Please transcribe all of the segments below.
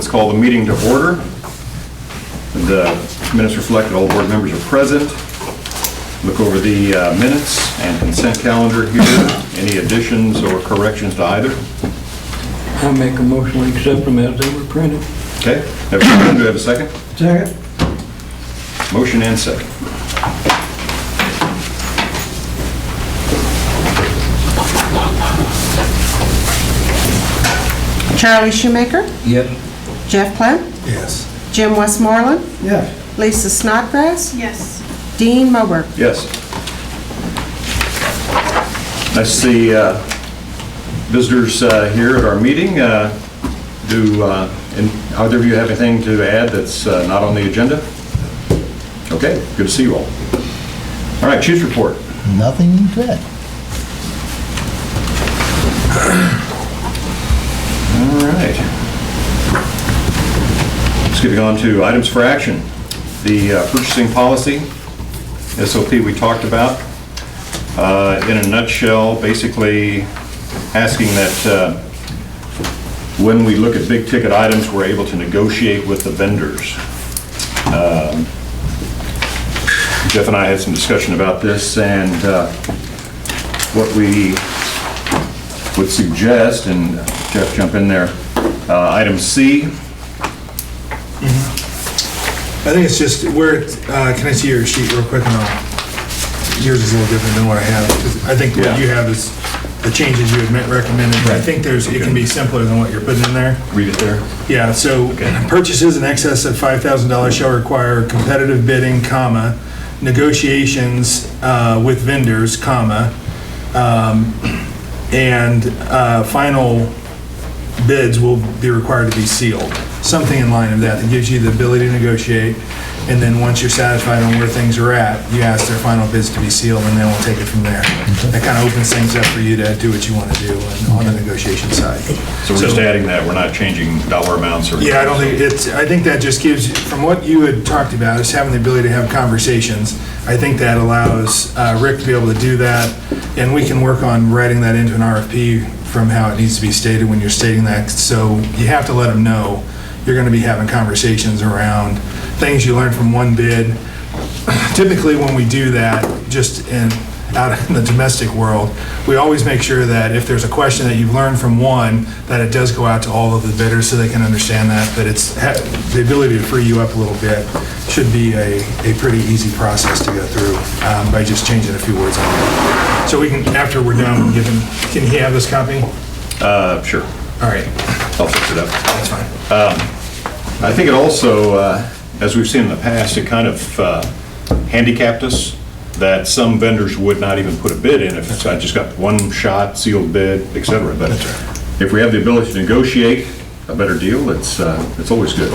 call the meeting to order. The minutes reflect that all board members are present. Look over the minutes and consent calendar here. Any additions or corrections to either? I'll make a motion to accept them as they were printed. Okay. Have a motion. Do we have a second? Second. Motion and second. Charlie Shoemaker, Yep. Jeff Clem, Yes. Jim Westmoreland, Yes. Lisa Snodgrass, Yes. Dean Moberg. Yes. I see visitors here at our meeting. Do either of you have anything to add that's not on the agenda? Okay, good to see you all. All right, Chief's report. Nothing to add. All right. Let's get on to items for action. The purchasing policy, SOP we talked about. In a nutshell, basically asking that when we look at big ticket items, we're able to negotiate with the vendors. Jeff and I had some discussion about this, and what we would suggest, and Jeff, jump in there, item C. I think it's just where, can I see your sheet real quick? Yours is a little different than what I have. 'Cause I think what you have is the changes you had recommended. I think it can be simpler than what you're putting in there. Read it there. Yeah, so purchases in excess of $5,000 shall require competitive bidding, comma, negotiations with vendors, comma, and final bids will be required to be sealed. Something in line of that gives you the ability to negotiate, and then once you're satisfied on where things are at, you ask their final bids to be sealed, and then we'll take it from there. That kind of opens things up for you to do what you want to do on the negotiation side. So we're just adding that, we're not changing dollar amounts or... Yeah, I think that just gives, from what you had talked about, is having the ability to have conversations. I think that allows Rick to be able to do that, and we can work on writing that into an RFP from how it needs to be stated when you're stating that. So you have to let them know you're going to be having conversations around things you learned from one bid. Typically, when we do that, just out in the domestic world, we always make sure that if there's a question that you've learned from one, that it does go out to all of the bidders so they can understand that. But it's the ability to free you up a little bit should be a pretty easy process to go through by just changing a few words on it. So we can, after we're done, can he have this copy? Sure. All right. I'll fix it up. That's fine. I think it also, as we've seen in the past, it kind of handicapped us that some vendors would not even put a bid in if I just got one shot, sealed bid, et cetera. But if we have the ability to negotiate a better deal, it's always good.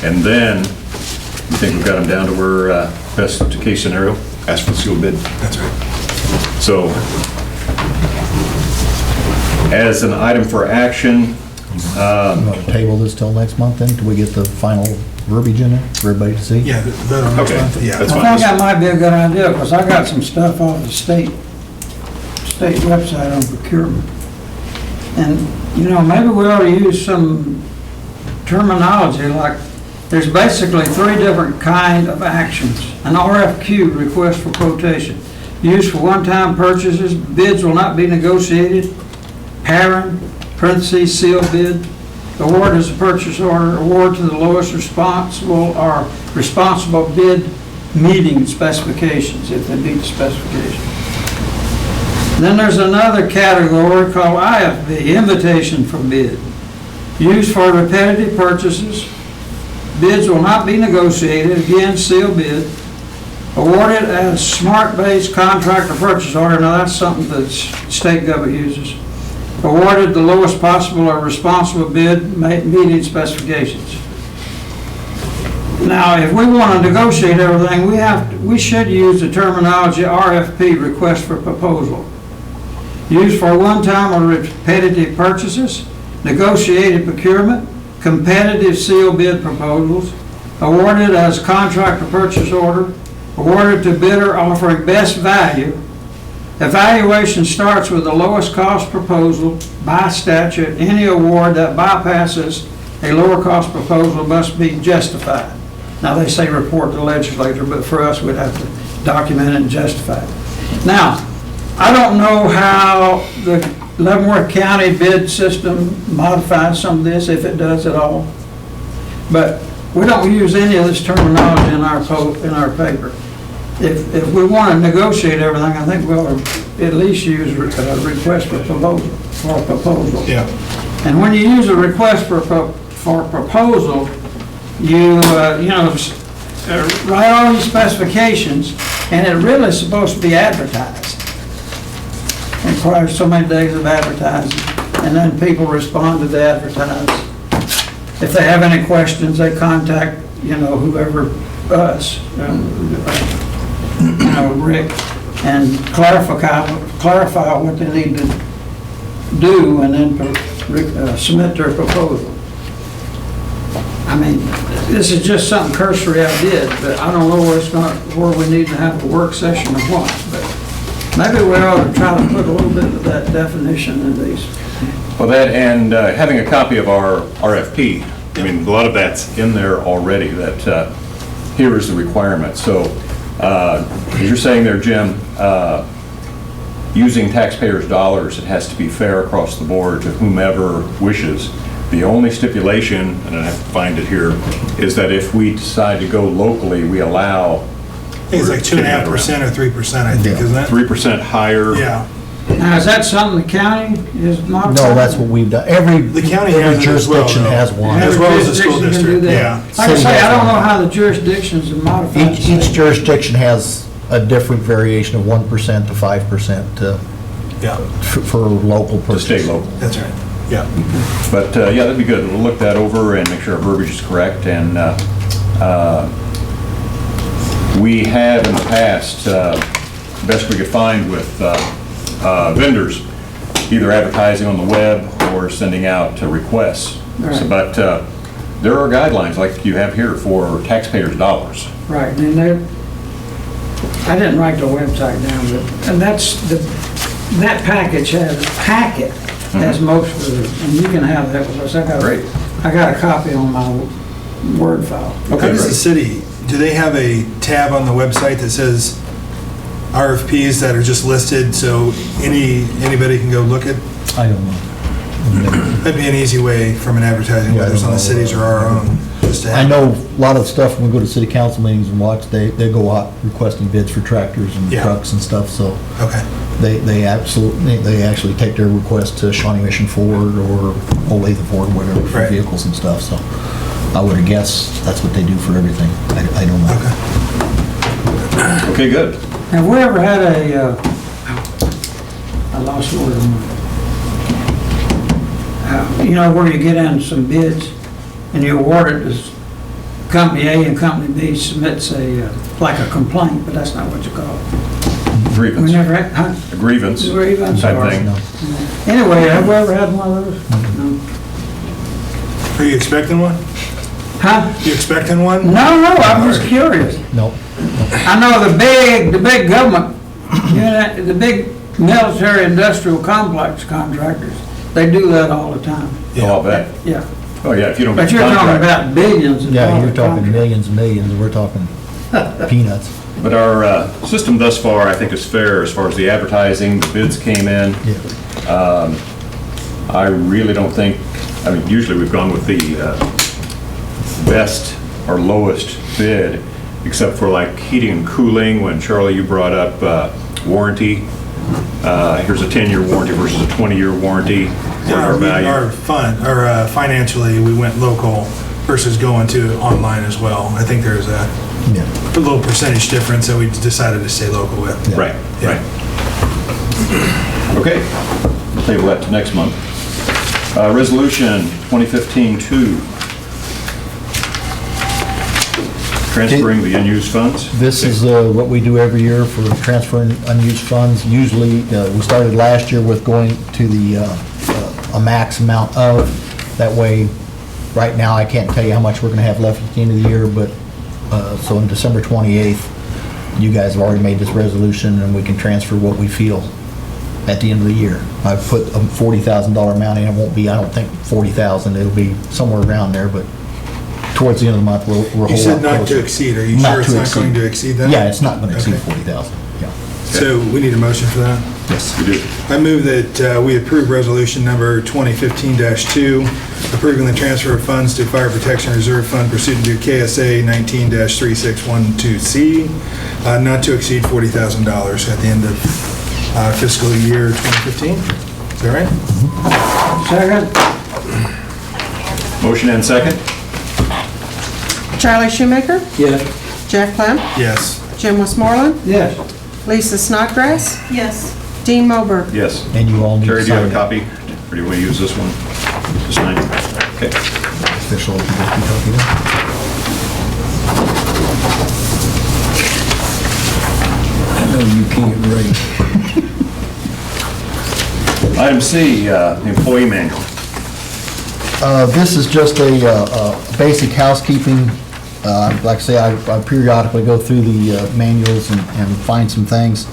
And then we think we've got them down to where best case scenario, ask for the sealed bid. That's right. So as an item for action, You want to table this till next month then, till we get the final verbiage in there for everybody to see? Yeah, vote on next Okay. month. Yeah. That's I fine. think that might be a good idea, because I got some stuff off the state website on procurement. And, maybe we ought to use some terminology, like, there's basically 3 different kind of actions. An RFQ, request for quotation, used for one-time purchases, bids will not be negotiated, parent, parentheses, sealed bid, award as a purchase order, award to the lowest responsible or responsible bid meeting specifications, if they meet the specifications. Then there's another category called IFB, invitation for bid, used for repetitive purchases, bids will not be negotiated, again, sealed bid, awarded as smart-based contract or purchase order, now that's something that state government uses, awarded the lowest possible or responsible bid meeting specifications. Now, if we want to negotiate everything, we should use the terminology RFP, request for proposal. Used for one-time or repetitive purchases, negotiated procurement, competitive sealed bid proposals, awarded as contract or purchase order, awarded to bidder offering best value. Evaluation starts with the lowest cost proposal by statute. Any award that bypasses A lower cost proposal must be justified. Now, they say report to the legislature, but for us, we'd have to document it and justify it. Now, I don't know how the Leavenworth County bid system modifies some of this, if it does at all. But we don't use any of this terminology in our paper. If we want to negotiate everything, I think we'll at least use a request for proposal. Yeah. And when you use a request for proposal, you write all these specifications, and it really is supposed to be advertised. It requires so many days of advertising, and then people respond to the advertising. If they have any questions, they contact, whoever, us, Rick, and clarify what they need to do, and then submit their proposal. I mean, this is just something cursory I did, but I don't know where we need to have a work session or what, but maybe we ought to try to put a little bit of that definition in these. Well, that and having a copy of our RFP, I mean, a lot of that's in there already, that here is the requirement. So, as you're saying there, Jim, using taxpayers' dollars, it has to be fair across the board to whomever wishes. The only stipulation, and I have to find it here, is that if we decide to go locally, we allow... I think it's like 2.5% or 3%, I think, isn't it? 3% higher. Yeah. Now, is that something the county is modified? No, that's what we've done. The county has it as well, jurisdiction though. has one. As well as the school Every jurisdiction can do district, that. yeah. Like I say, I don't know how the jurisdictions are modified. Each jurisdiction has a different variation of 1% to 5% Yeah, for local To purchase. stay local. that's right, yeah. But, yeah, that'd be good. We'll look that over and make sure our verbiage is correct. And we have in the past, best we could find with vendors, either advertising on the web or sending out requests. Right. So, but there are guidelines like you have here for taxpayers' dollars. Right, and I didn't write the website down, but, and that package has most of it, and you can have that with us. Great. I got a copy on my Word file. How does the city, do they have a tab on the website that says RFPs that are just listed, so anybody can go look at? I don't know. That'd be an easy way from an advertising, Yeah, I whether it's don't on the know. cities or our own, just to I have. know a lot of stuff, when we go to city council meetings and watch, they go out requesting bids for tractors and Yeah. trucks and stuff, so Okay, they actually take their request to Shawnee Mission Ford or Old Latham Ford, whatever, for Right. vehicles and stuff, so I would guess that's what they do for everything. I don't know. okay. Okay, good. Have we ever had I lost the word. Where you get in some bids and you award it as company A and company B submits like a complaint, but that's not what you call it. Grievance. We never had, huh? A grievance Grievance type or- thing. No. Anyway, have we ever had one of those? No. Are you expecting one? Huh? You expecting one? No, I'm just curious. Nope. I know the big government, the big military industrial complex contractors, they do that all the time. Oh, I'll bet. Yeah. Oh, yeah, if you don't But get you're the talking contract. about billions of Yeah, dollars. you're talking contract. millions and millions, we're talking peanuts. But our system thus far, I think, is fair as far as the advertising, the bids came in. Yeah. I really don't think, I mean, usually we've gone with the best or lowest bid, except for like heating and cooling, when Charlie, you brought up warranty. Here's a 10-year warranty versus a 20-year warranty. What are our value? Financially, we went local versus going to online as well. I think there's a Yeah. little percentage difference that we decided to stay local with. Yeah. Right, Yeah. right. Okay, we'll table that to next month. Resolution 2015-2. Transferring the unused funds. This is what we do every year for transferring unused funds. Usually, we started last year with going to a max amount of. That way, right now, I can't tell you how much we're going to have left at the end of the year, but, so on December 28th, you guys have already made this resolution, and we can transfer what we feel at the end of the year. I've put a $40,000 amount in, it won't be, I don't think 40,000, it'll be somewhere around there, but towards the end of the month, we're a whole lot You said not to closer. exceed, are you Not sure it's to not exceed. going to exceed that? Yeah, it's not gonna exceed Okay. 40,000, yeah. So we need a motion for that? Yes. We do. I move that we approve resolution number 2015-2, approving the transfer of funds to Fire Protection Reserve Fund pursuant to KSA 19-3612C, not to exceed $40,000 at the end of fiscal year 2015. Is that right? Second? Motion and second? Charlie Shoemaker, Yes. Jeff Clem, Yes. Jim Westmoreland, Yes. Lisa Snodgrass, Yes. Dean Moberg. Yes. And you all need to Terry, do you have a sign copy? Or do you want to use this one to sign? Okay. official copy there. I know you can't read. Item C, employee manual. This is just a basic housekeeping. Like I say, I periodically go through the manuals and find some things.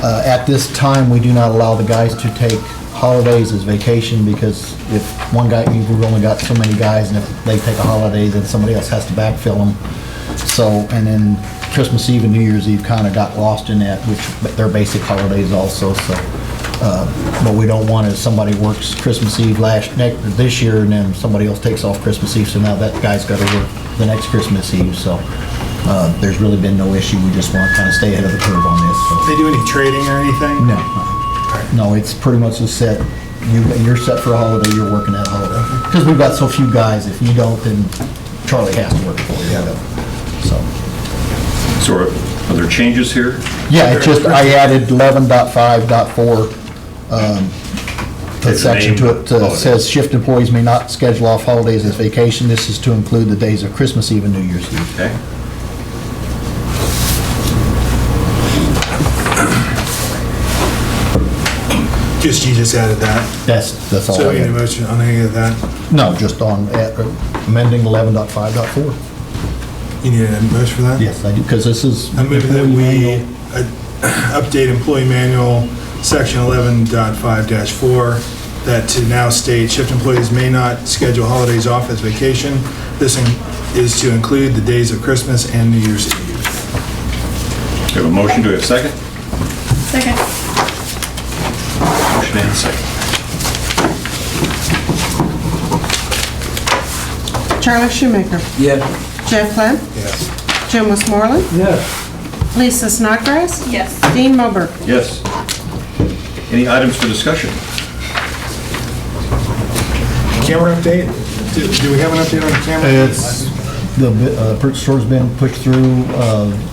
At this time, we do not allow the guys to take holidays as vacation, because if one guy, we've only got so many guys, and if they take a holiday, then somebody else has to backfill them. So, and then Christmas Eve and New Year's Eve kind of got lost in that, which they're basic holidays also, so. But we don't want, if somebody works Christmas Eve this year, and then somebody else takes off Christmas Eve, so now that guy's got to work the next Christmas Eve, so there's really been no issue. We just want to kind of stay ahead of the curve on this, so. They do any trading or anything? No, it's pretty much just set, you're set for a holiday, you're working that holiday. Because we've got so few guys, if you don't, then Charlie has to work for you. So, So are there changes here? yeah, it's just, I added 11.5.4, the It's section to named it, holidays. says shift employees may not schedule off holidays as vacation. This is to include the days of Christmas Eve and New Year's Eve. Okay. You just added that? That's all So I we need a had. motion on any of that? No, just on amending 11.5.4. You need a motion for that? Yes, I do, because this is. I move that we update employee manual, section 11.5-4, that to now state shift employees may not schedule holidays off as vacation. This is to include the days of Christmas and New Year's Eve. We have a motion, do we have a second? Second. Motion and second. Charlie Shoemaker, Yes. Jeff Clem, Yes. Jim Westmoreland, Yes. Lisa Snodgrass, Yes. Dean Moberg. Yes. Any items for discussion? Camera update? Do we have an update on the camera? It's, the purchase order's been pushed through,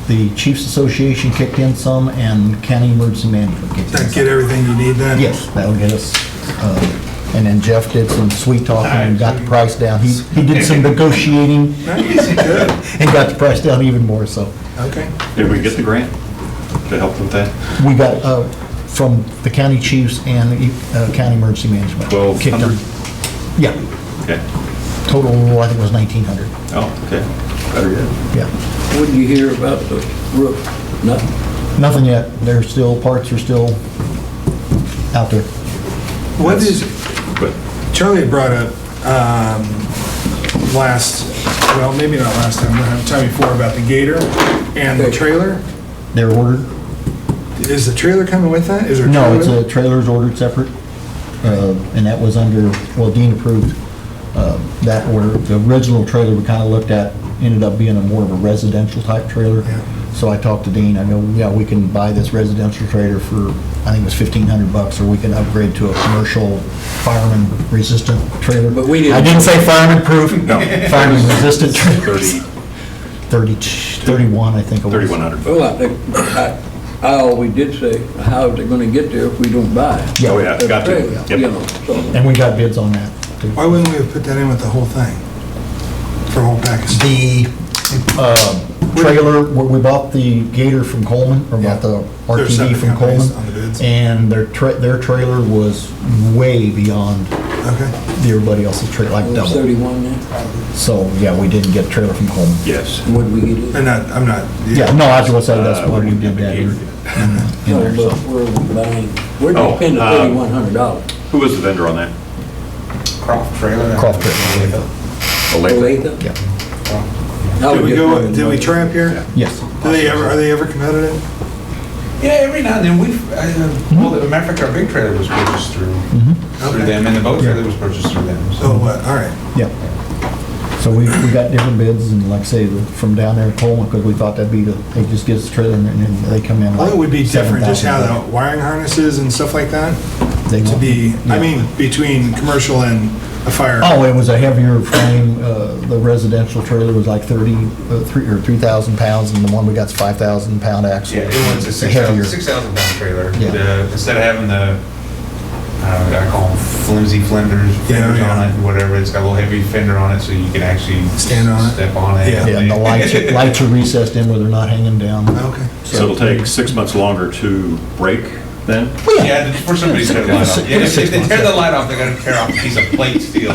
the Chiefs Association kicked in some, and County Emergency Management kicked in That some. get everything you need then? Yes, that'll get us, and then Jeff did some sweet talking and got the price down. He did some negotiating Nice, good. and got the price down even more, so. Okay. Did we get the grant to help with that? We got, from the county chiefs and the county emergency management. Kicked in. 1,200? Yeah, Okay. total, I think it was 1,900, Oh, okay. Better yet. yeah. What did you hear about the roof? Nothing? Nothing yet, there's still, parts are still out there. What is, But Charlie had brought up well, maybe not last time, but the time before, about the gator and the trailer. They're ordered? Is the trailer coming with that? Is there a No, trailer it's with it? a trailer's ordered separate, and that was under, well, Dean approved that order. The original trailer we kind of looked at ended up being a more of a residential type trailer. Yeah. So I talked to Dean, I go, yeah, we can buy this residential trailer for, I think it was $1,500, or we can upgrade to a commercial fireman resistant trailer. But we didn't- I didn't say fireman proof. No. Fireman resistant trailer. 30, 31, I think it was. 3,100. Well, I always did say, how are they gonna get there if we don't buy? Yeah. Oh, yeah, got to. Trailer, Yep. You know, so. And we got bids on that, too. Why wouldn't we have put that in with the whole thing? For a whole package? The trailer, where we bought the Gator from Coleman, or bought the They're RTV separate from companies Coleman, on the bids. and their trailer was way beyond Okay. everybody else's trailer, like double. 31 now. So, yeah, we didn't get a trailer from home. Yes. What did we get it? I'm not. Yeah, no, I was gonna say that's why We we didn't did get that. the in gator. No, there, but so. where are we buying? Where did Oh, we spend the $3,100? Who was the vendor on that? Croft trailer. Croft trailer. Olathe? Olathe? Yeah, I Did was we just go, wondering did we what- try up here? yes. Are they ever competitive? Yeah, every now and then well, the matter of fact, our big trailer was purchased through Okay. them, and the boat trailer was purchased through them. Oh, what, all right. Yeah. So we got different bids, and like I say, from down there in Coleman, because we thought that'd be they just get us the trailer, and then they come in like Well, it would be different, just how $7,000. the wiring harnesses and stuff like that, They to want- be, I yeah. mean, between commercial and a fire. Oh, it was a heavier frame. The residential trailer was like 3,000 pounds, and the one we got's 5,000 pound axle. Yeah, it was a Heavier. 6,000 pound trailer. Yeah. Instead of having the, I call them flimsy fenders Yeah. on it, whatever, it's got a little heavy fender on it, so you can actually Stand on it. step on it. Yeah. Yeah, and the lights are recessed in where they're not hanging down. Okay. So it'll take 6 months longer to break then? Yeah, for somebody to tear the light off. Yeah, if they tear the light off, they gotta tear off a piece of plate steel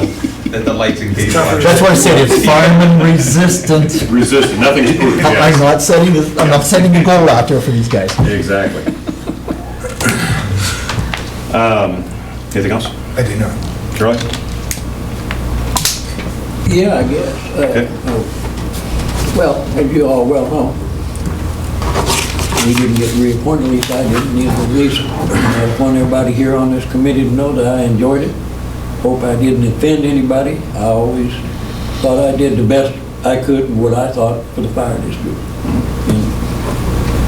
that the light's engaged on. That's why I said it's fireman resistant. Resistant, nothing's proof, I'm yes. not setting a goal out there for these guys. Exactly. Anything else? I do not. Charlie? Yeah, I guess. Okay. Well, as you all well know, we didn't get reappointed, at least I didn't, neither did Lisa. I just want everybody here on this committee to know that I enjoyed it. Hope I didn't offend anybody. I always thought I did the best I could and what I thought for the fire district. And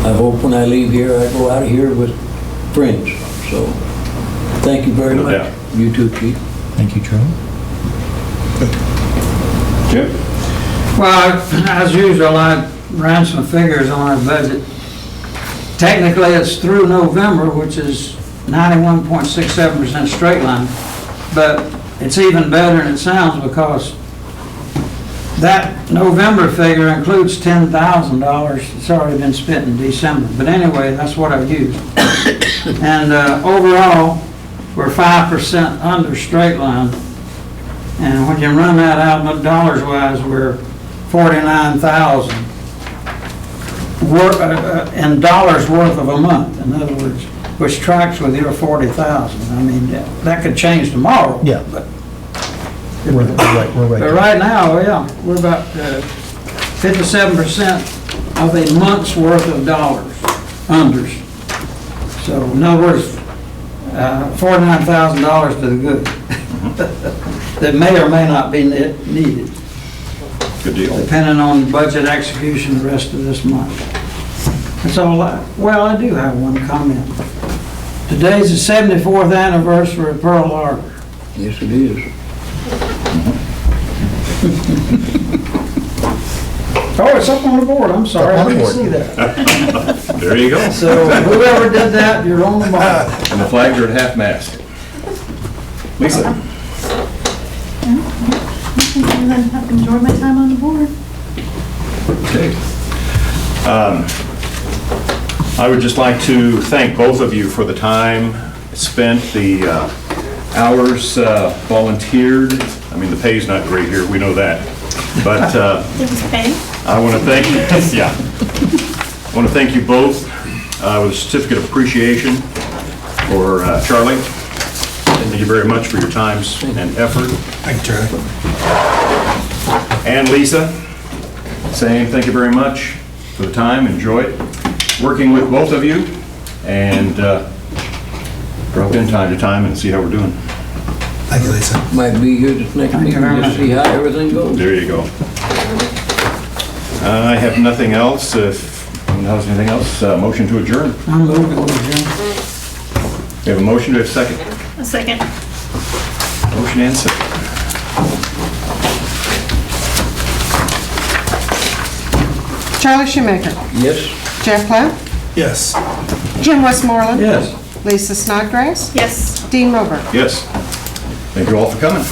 I hope when I leave here, I go out of here with friends. So, thank you very No much. doubt. You too, Chief. Thank you, Charlie. Jim? Well, as usual, I ran some figures on our budget. Technically, it's through November, which is 91.67% straight line, but it's even better than it sounds because that November figure includes $10,000 that's already been spent in December. But anyway, that's what I've used. And overall, we're 5% under straight line. And when you run that out, dollars-wise, we're 49,000 in dollars worth of a month. In other words, which tracks with your 40,000. I mean, that could change tomorrow. Yeah. But We're right. but right now, yeah, we're about 57% of a month's worth of dollars, unders. So in other words, $49,000 to the good. That may or may not be needed, Good deal. depending on budget execution the rest of this month. That's all well, I do have one comment. Today's the 74th anniversary of Pearl Harbor. Yes, it is. Oh, it's up on the board, I'm sorry, I It's up on the didn't board. see that. There you go. So whoever did that, you're on the ball. And the flags are at half-mast. Lisa? I've enjoyed my time on the board. Okay. I would just like to thank both of you for the time spent, the hours volunteered. I mean, the pay's not great here, we know that. But It was paid. I want to thank you, yeah. I want to thank you both with a certificate of appreciation for Charlie. Thank you very much for your times and effort. Thank you, Charlie. And Lisa, saying thank you very much for the time, enjoyed working with both of you, and drop in time to time and see how we're doing. Thank you, Lisa. Might be here this next Thank you meeting, very just much. see how everything goes. There you go. I have nothing else. If no one has anything else, motion to adjourn. I'm moving, Jim. We have a motion, to have a second? A second. Motion and second. Charlie Shoemaker, Yes? Jeff Plant, Yes. Jim Westmoreland. Yes. Lisa Snodgrass, Yes. Dean Milburn. Yes. Thank you all for coming.